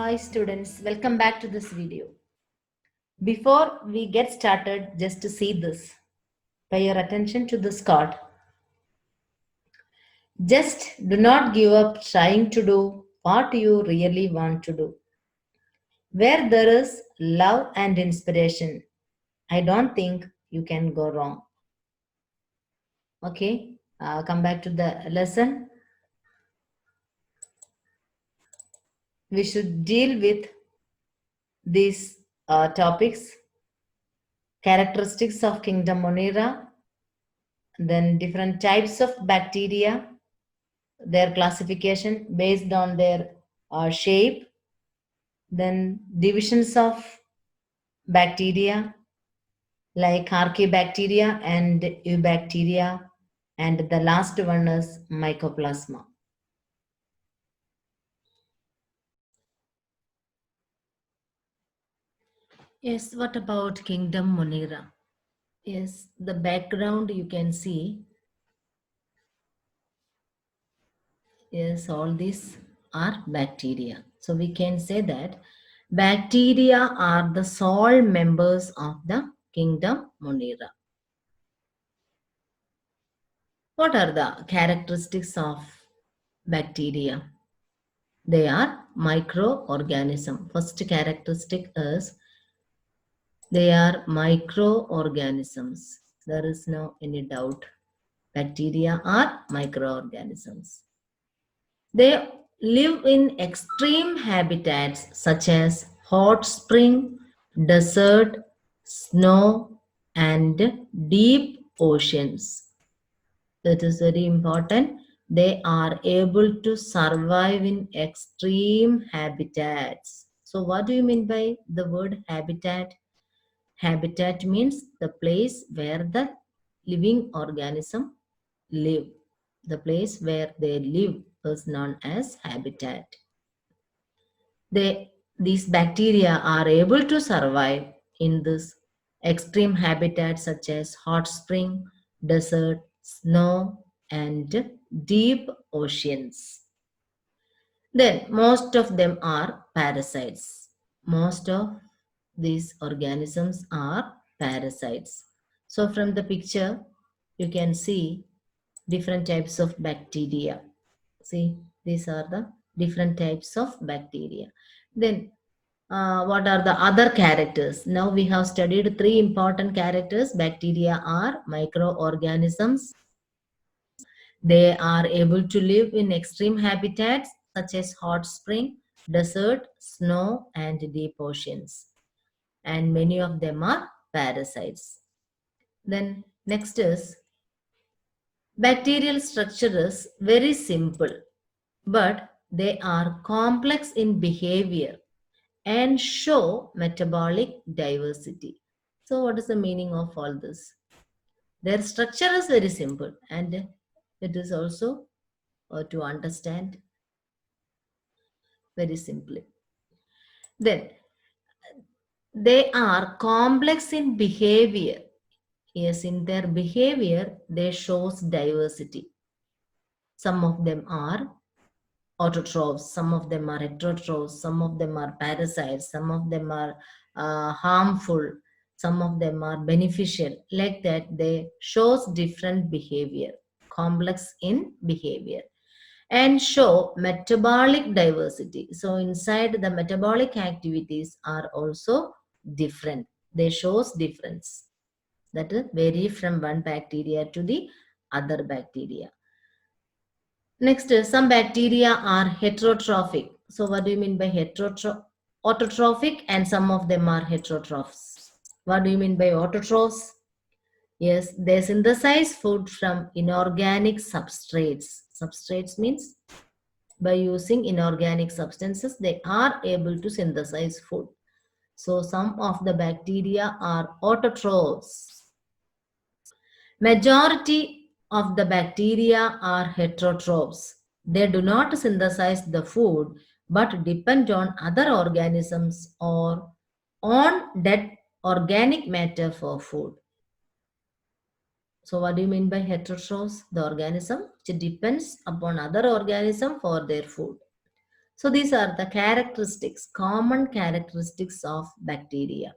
Hi students, welcome back to this video. Before we get started, just to see this, pay your attention to this card. Just do not give up trying to do what you really want to do. Where there is love and inspiration, I don't think you can go wrong. Okay, come back to the lesson. We should deal with these topics: characteristics of Kingdom Monera, then different types of bacteria, their classification based on their shape, then divisions of bacteria like archaebacteria and eubacteria, and the last one is mycoplasma. Yes, what about Kingdom Monera? Yes, the background you can see. Yes, all these are bacteria. So we can say that bacteria are the sole members of the Kingdom Monera. What are the characteristics of bacteria? They are microorganism. First characteristic is they are microorganisms. There is no any doubt. Bacteria are microorganisms. They live in extreme habitats such as hot spring, desert, snow, and deep oceans. That is very important. They are able to survive in extreme habitats. So what do you mean by the word habitat? Habitat means the place where the living organism live. The place where they live is known as habitat. These bacteria are able to survive in this extreme habitat such as hot spring, desert, snow, and deep oceans. Then most of them are parasites. Most of these organisms are parasites. So from the picture, you can see different types of bacteria. See, these are the different types of bacteria. Then what are the other characters? Now we have studied three important characters. Bacteria are microorganisms. They are able to live in extreme habitats such as hot spring, desert, snow, and deep oceans. And many of them are parasites. Then next is bacterial structure is very simple, but they are complex in behavior and show metabolic diversity. So what is the meaning of all this? Their structure is very simple and it is also to understand very simply. Then they are complex in behavior. Yes, in their behavior, they shows diversity. Some of them are autotrophs, some of them are heterotrophs, some of them are parasites, some of them are harmful, some of them are beneficial. Like that, they shows different behavior, complex in behavior, and show metabolic diversity. So inside the metabolic activities are also different. They shows difference. That is vary from one bacteria to the other bacteria. Next, some bacteria are heterotrophic. So what do you mean by autotrophic? And some of them are heterotrophs. What do you mean by autotrophs? Yes, they synthesize food from inorganic substrates. Substrates means by using inorganic substances, they are able to synthesize food. So some of the bacteria are autotrophs. Majority of the bacteria are heterotrophs. They do not synthesize the food but depend on other organisms or on dead organic matter for food. So what do you mean by heterotrophs? The organism which depends upon other organism for their food. So these are the characteristics, common characteristics of bacteria.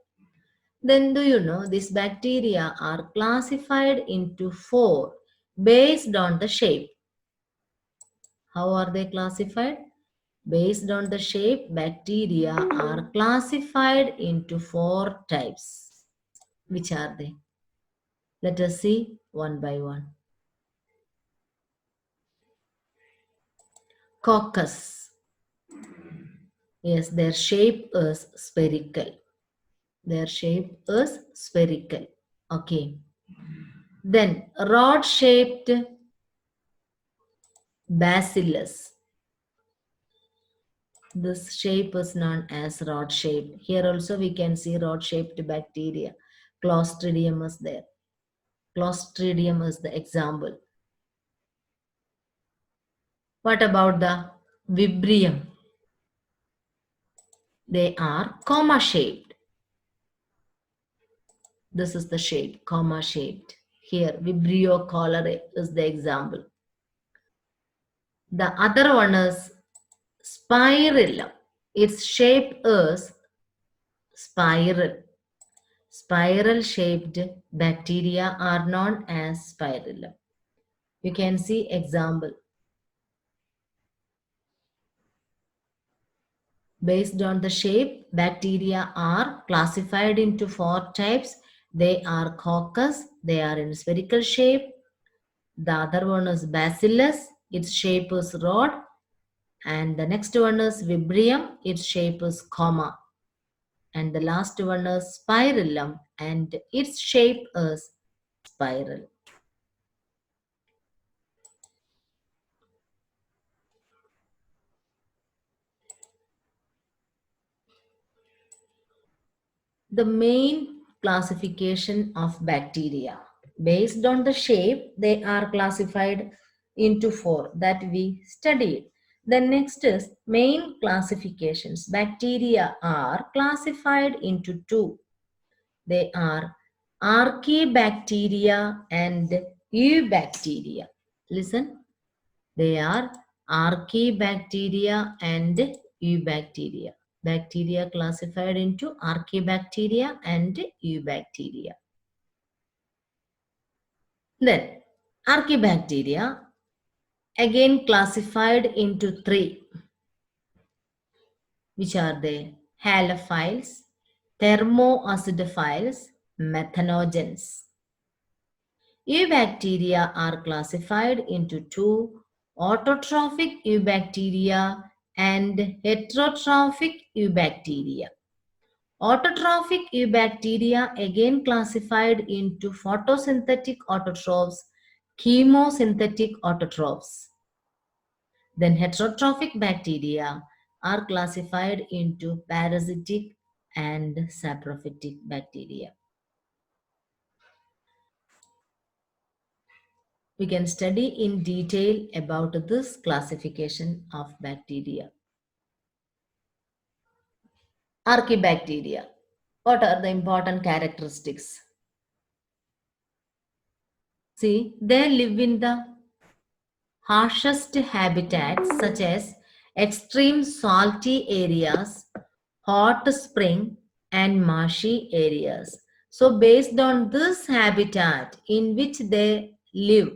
Then do you know these bacteria are classified into four based on the shape. How are they classified? Based on the shape, bacteria are classified into four types. Which are they? Let us see one by one. Coccus. Yes, their shape is spherical. Their shape is spherical. Okay. Then rod-shaped bacillus. This shape is known as rod shape. Here also we can see rod shaped bacteria. Clostridium is there. Clostridium is the example. What about the Vibrio? They are comma shaped. This is the shape, comma shaped. Here, Vibrio cholerae is the example. The other one is Spirillum. Its shape is spiral. Spiral shaped bacteria are known as spirillum. You can see example. Based on the shape, bacteria are classified into four types. They are coccus, they are in spherical shape. The other one is bacillus, its shape is rod. And the next one is vibrium, its shape is comma. And the last one is spirillum, and its shape is spiral. The main classification of bacteria. Based on the shape, they are classified into four that we studied. The next is main classifications. Bacteria are classified into two. They are archaebacteria and eubacteria. Listen, they are archaebacteria and eubacteria. Bacteria classified into archaebacteria and eubacteria. Then, archaebacteria again classified into three, which are they? Halophiles, thermoacidophiles, methanogens. Eubacteria are classified into two, autotrophic eubacteria and heterotrophic eubacteria. Autotrophic eubacteria again classified into photosynthetic autotrophs, chemosynthetic autotrophs. Then heterotrophic bacteria are classified into parasitic and saprophytic bacteria. We can study in detail about this classification of bacteria. Archaebacteria. What are the important characteristics? See, they live in the harshest habitats such as extreme salty areas, hot spring, and marshy areas. So, based on this habitat in which they live,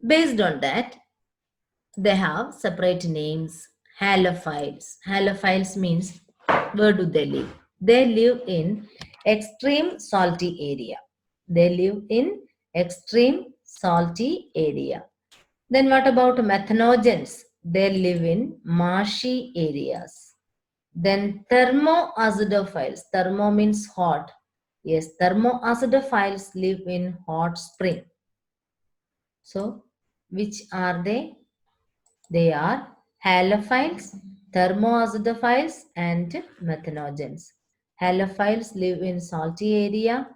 based on that, they have separate names. Halophiles. Halophiles means where do they live? They live in extreme salty area. They live in extreme salty area. Then what about methanogens? They live in marshy areas. Then thermoacidophiles. Thermo means hot. Yes, thermoacidophiles live in hot spring. So, which are they? They are halophiles, thermoacidophiles, and methanogens. Halophiles live in salty area.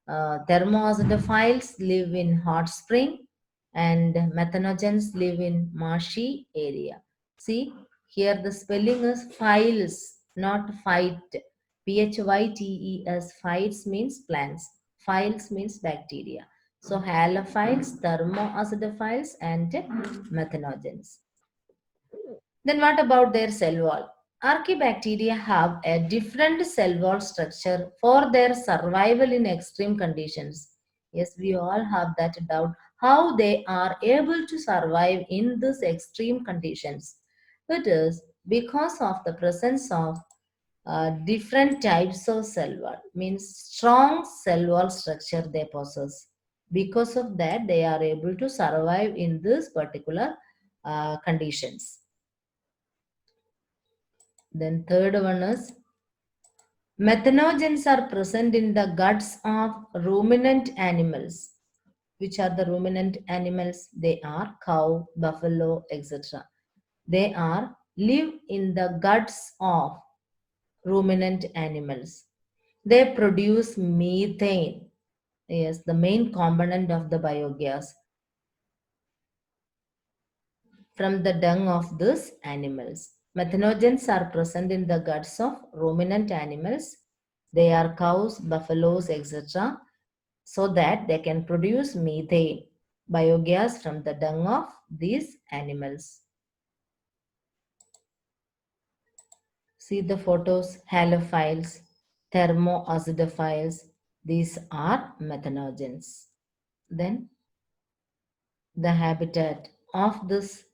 Thermoacidophiles live in hot spring, and methanogens live in marshy area. See, here the spelling is philes, not fight. Phytes, phytes means plants. Philes means bacteria. So halophiles, thermoacidophiles, and methanogens. Then what about their cell wall? Archaebacteria have a different cell wall structure for their survival in extreme conditions. Yes, we all have that doubt how they are able to survive in these extreme conditions. It is because of the presence of different types of cell wall, means strong cell wall structure they possess. Because of that, they are able to survive in these particular conditions. Then third one is methanogens are present in the guts of ruminant animals. Which are the ruminant animals? They are cow, buffalo, etc. They are live in the guts of ruminant animals. They produce methane. Yes, the main component of the biogas from the dung of these animals. Methanogens are present in the guts of ruminant animals. They are cows, buffaloes, etc. so that they can produce methane, biogas from the dung of these animals. See the photos, halophiles, thermoacidophiles. These are methanogens. Then the habitat of this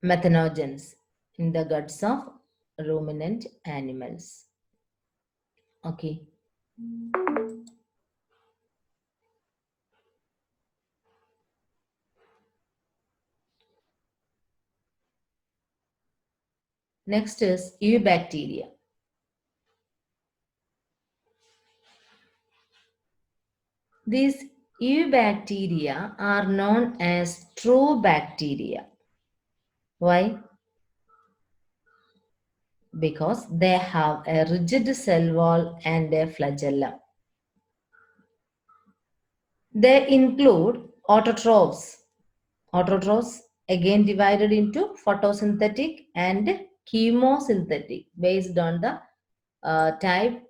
methanogens in the guts of ruminant animals. Okay. Next is eubacteria. These eubacteria are known as true bacteria. Why? Because they have a rigid cell wall and a flagellum. They include autotrophs. Autotrophs again divided into photosynthetic and chemosynthetic based on the type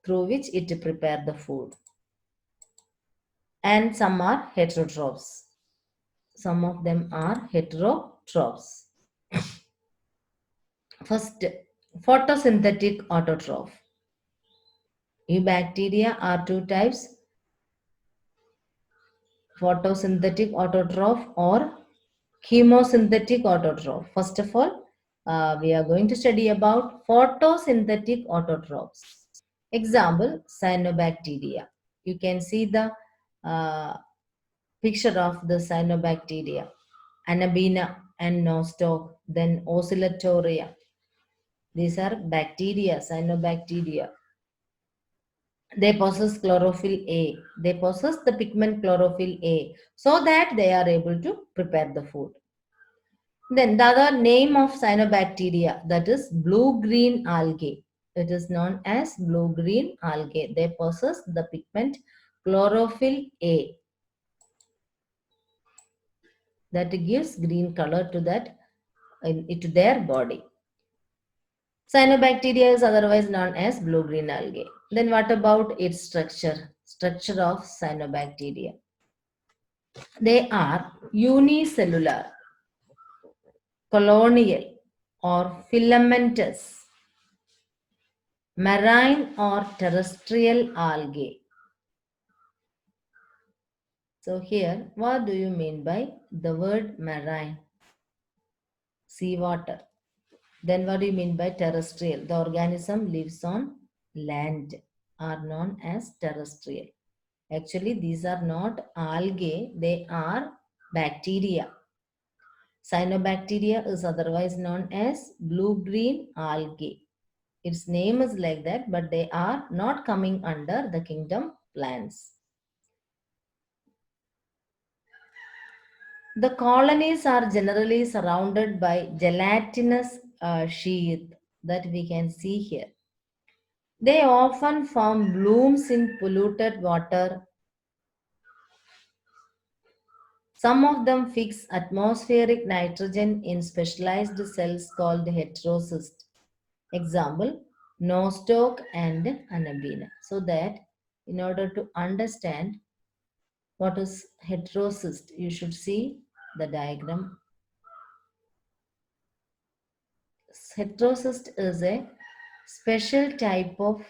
through which it prepare the food. And some are heterotrophs. Some of them are heterotrophs. First, photosynthetic autotroph. Eubacteria are two types, photosynthetic autotroph or chemosynthetic autotroph. First of all, we are going to study about photosynthetic autotrophs. Example, cyanobacteria. You can see the uh, picture of the cyanobacteria, Anabina and Nostoc, then Oscillatoria. These are bacteria, cyanobacteria. They possess chlorophyll A. They possess the pigment chlorophyll A so that they are able to prepare the food. Then the other name of cyanobacteria, that is blue-green algae. It is known as blue-green algae. They possess the pigment chlorophyll A that gives green color to that to their body. Cyanobacteria is otherwise known as blue-green algae. Then what about its structure? Structure of cyanobacteria. They are unicellular, colonial, or filamentous, marine or terrestrial algae. So here, what do you mean by the word marine? Seawater. Then what do you mean by terrestrial? The organism lives on land are known as terrestrial. Actually, these are not algae, they are bacteria. Cyanobacteria is otherwise known as blue-green algae. Its name is like that, but they are not coming under the kingdom plants. The colonies are generally surrounded by gelatinous sheath that we can see here. They often form blooms in polluted water. Some of them fix atmospheric nitrogen in specialized cells called heterocyst. Example, nostoc and anabina. So that in order to understand what is heterocyst, you should see the diagram. Heterocyst is a special type of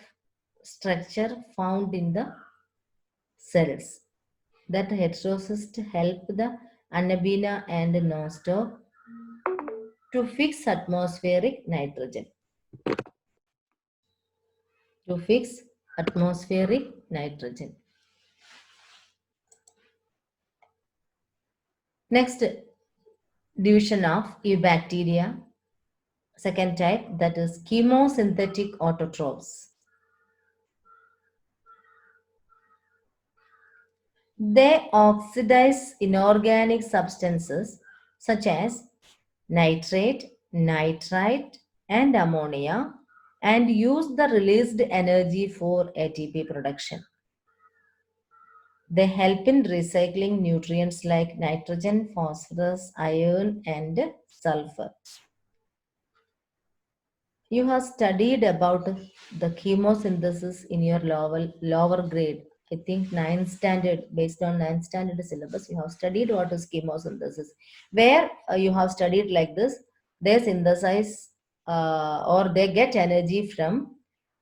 structure found in the cells. That heterocyst help the Annabina and Nostoc to fix atmospheric nitrogen. To fix atmospheric nitrogen. Next division of eubacteria, second type, that is chemosynthetic autotrophs. They oxidize inorganic substances such as nitrate, nitrite, and ammonia and use the released energy for ATP production. They help in recycling nutrients like nitrogen, phosphorus, iron, and sulfur. You have studied about the chemosynthesis in your lower grade. I think ninth standard, based on ninth standard syllabus, you have studied what is chemosynthesis. Where you have studied like this, they synthesize or they get energy from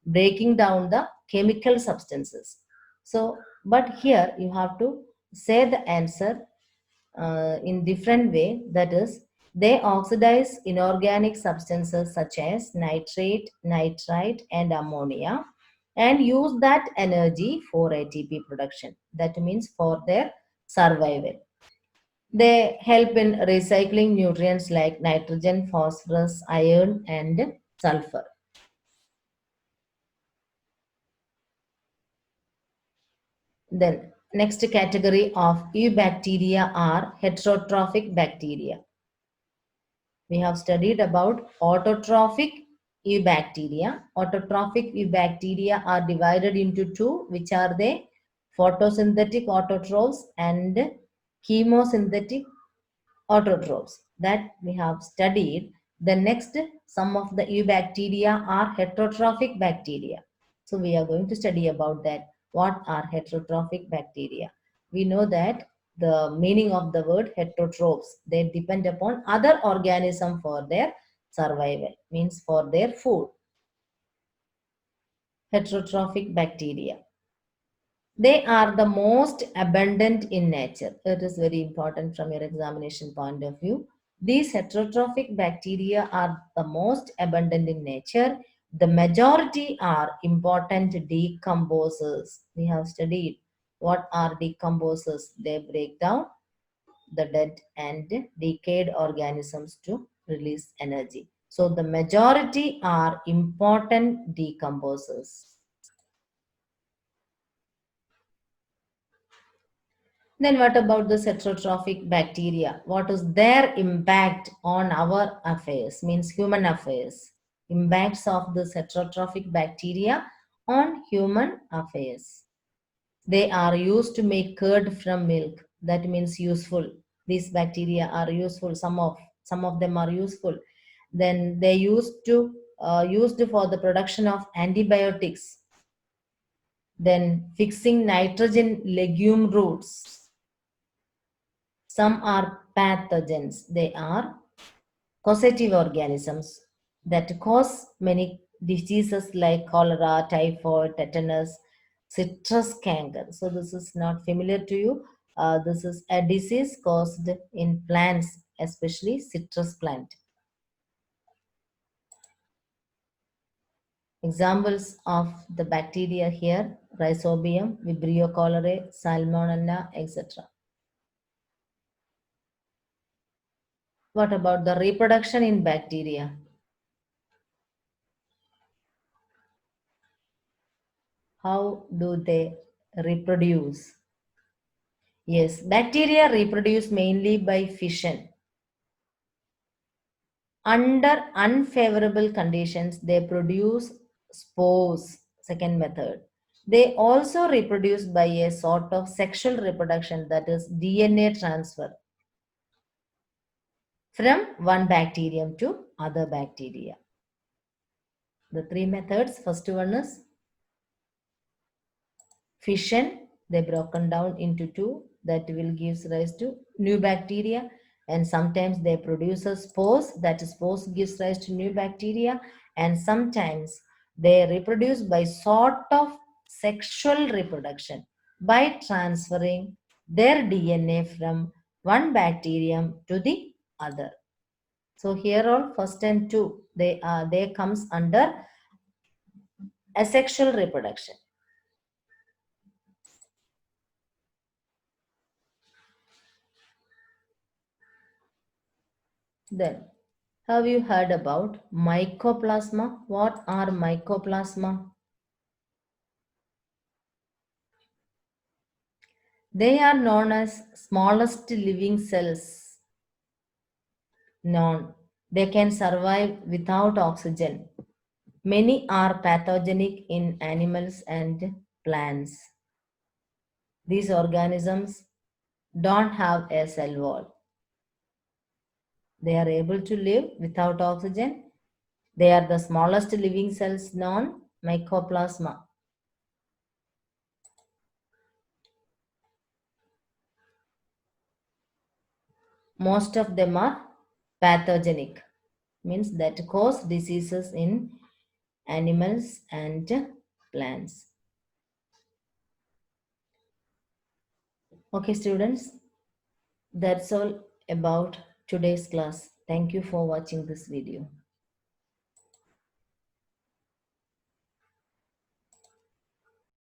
breaking down the chemical substances. So, but here you have to say the answer in different way, that is they oxidize inorganic substances such as nitrate, nitrite, and ammonia and use that energy for ATP production. That means for their survival. They help in recycling nutrients like nitrogen, phosphorus, iron, and sulfur. Then next category of eubacteria are heterotrophic bacteria. We have studied about autotrophic eubacteria. Autotrophic eubacteria are divided into two, which are the photosynthetic autotrophs and chemosynthetic autotrophs that we have studied. The next, some of the eubacteria are heterotrophic bacteria. So we are going to study about that. What are heterotrophic bacteria? We know that the meaning of the word heterotrophs, they depend upon other organism for their survival, means for their food. Heterotrophic bacteria, they are the most abundant in nature. It is very important from your examination point of view. These heterotrophic bacteria are the most abundant in nature. The majority are important decomposers. We have studied what are decomposers. They break down the dead and decayed organisms to release energy. So the majority are important decomposers. Then what about the heterotrophic bacteria? What is their impact on our affairs, means human affairs? Impacts of this heterotrophic bacteria on human affairs. They are used to make curd from milk. That means useful. These bacteria are useful. Some of them are useful. Then they used for the production of antibiotics. Then fixing nitrogen legume roots. Some are pathogens. They are causative organisms that cause many diseases like cholera, typhoid, tetanus, citrus canker. So this is not familiar to you. This is a disease caused in plants, especially citrus plant. Examples of the bacteria here: Rhizobium, Vibrio cholerae, Salmonella, etc. What about the reproduction in bacteria? How do they reproduce? Yes, bacteria reproduce mainly by fission. Under unfavorable conditions, they produce spores, second method. They also reproduce by a sort of sexual reproduction, that is DNA transfer from one bacterium to other bacteria. The three methods, first one is fission. They broken down into two, that will give rise to new bacteria. And sometimes they produce spores, that spores gives rise to new bacteria, and sometimes they reproduce by sort of sexual reproduction by transferring their DNA from one bacterium to the other. So here all first and two, they comes under asexual reproduction. Then, have you heard about mycoplasma? What are mycoplasma? They are known as smallest living cells known. They can survive without oxygen. Many are pathogenic in animals and plants. These organisms don't have a cell wall. They are able to live without oxygen. They are the smallest living cells known, mycoplasma. Most of them are pathogenic, means that cause diseases in animals and plants. Okay, students, that's all about today's class. Thank you for watching this video.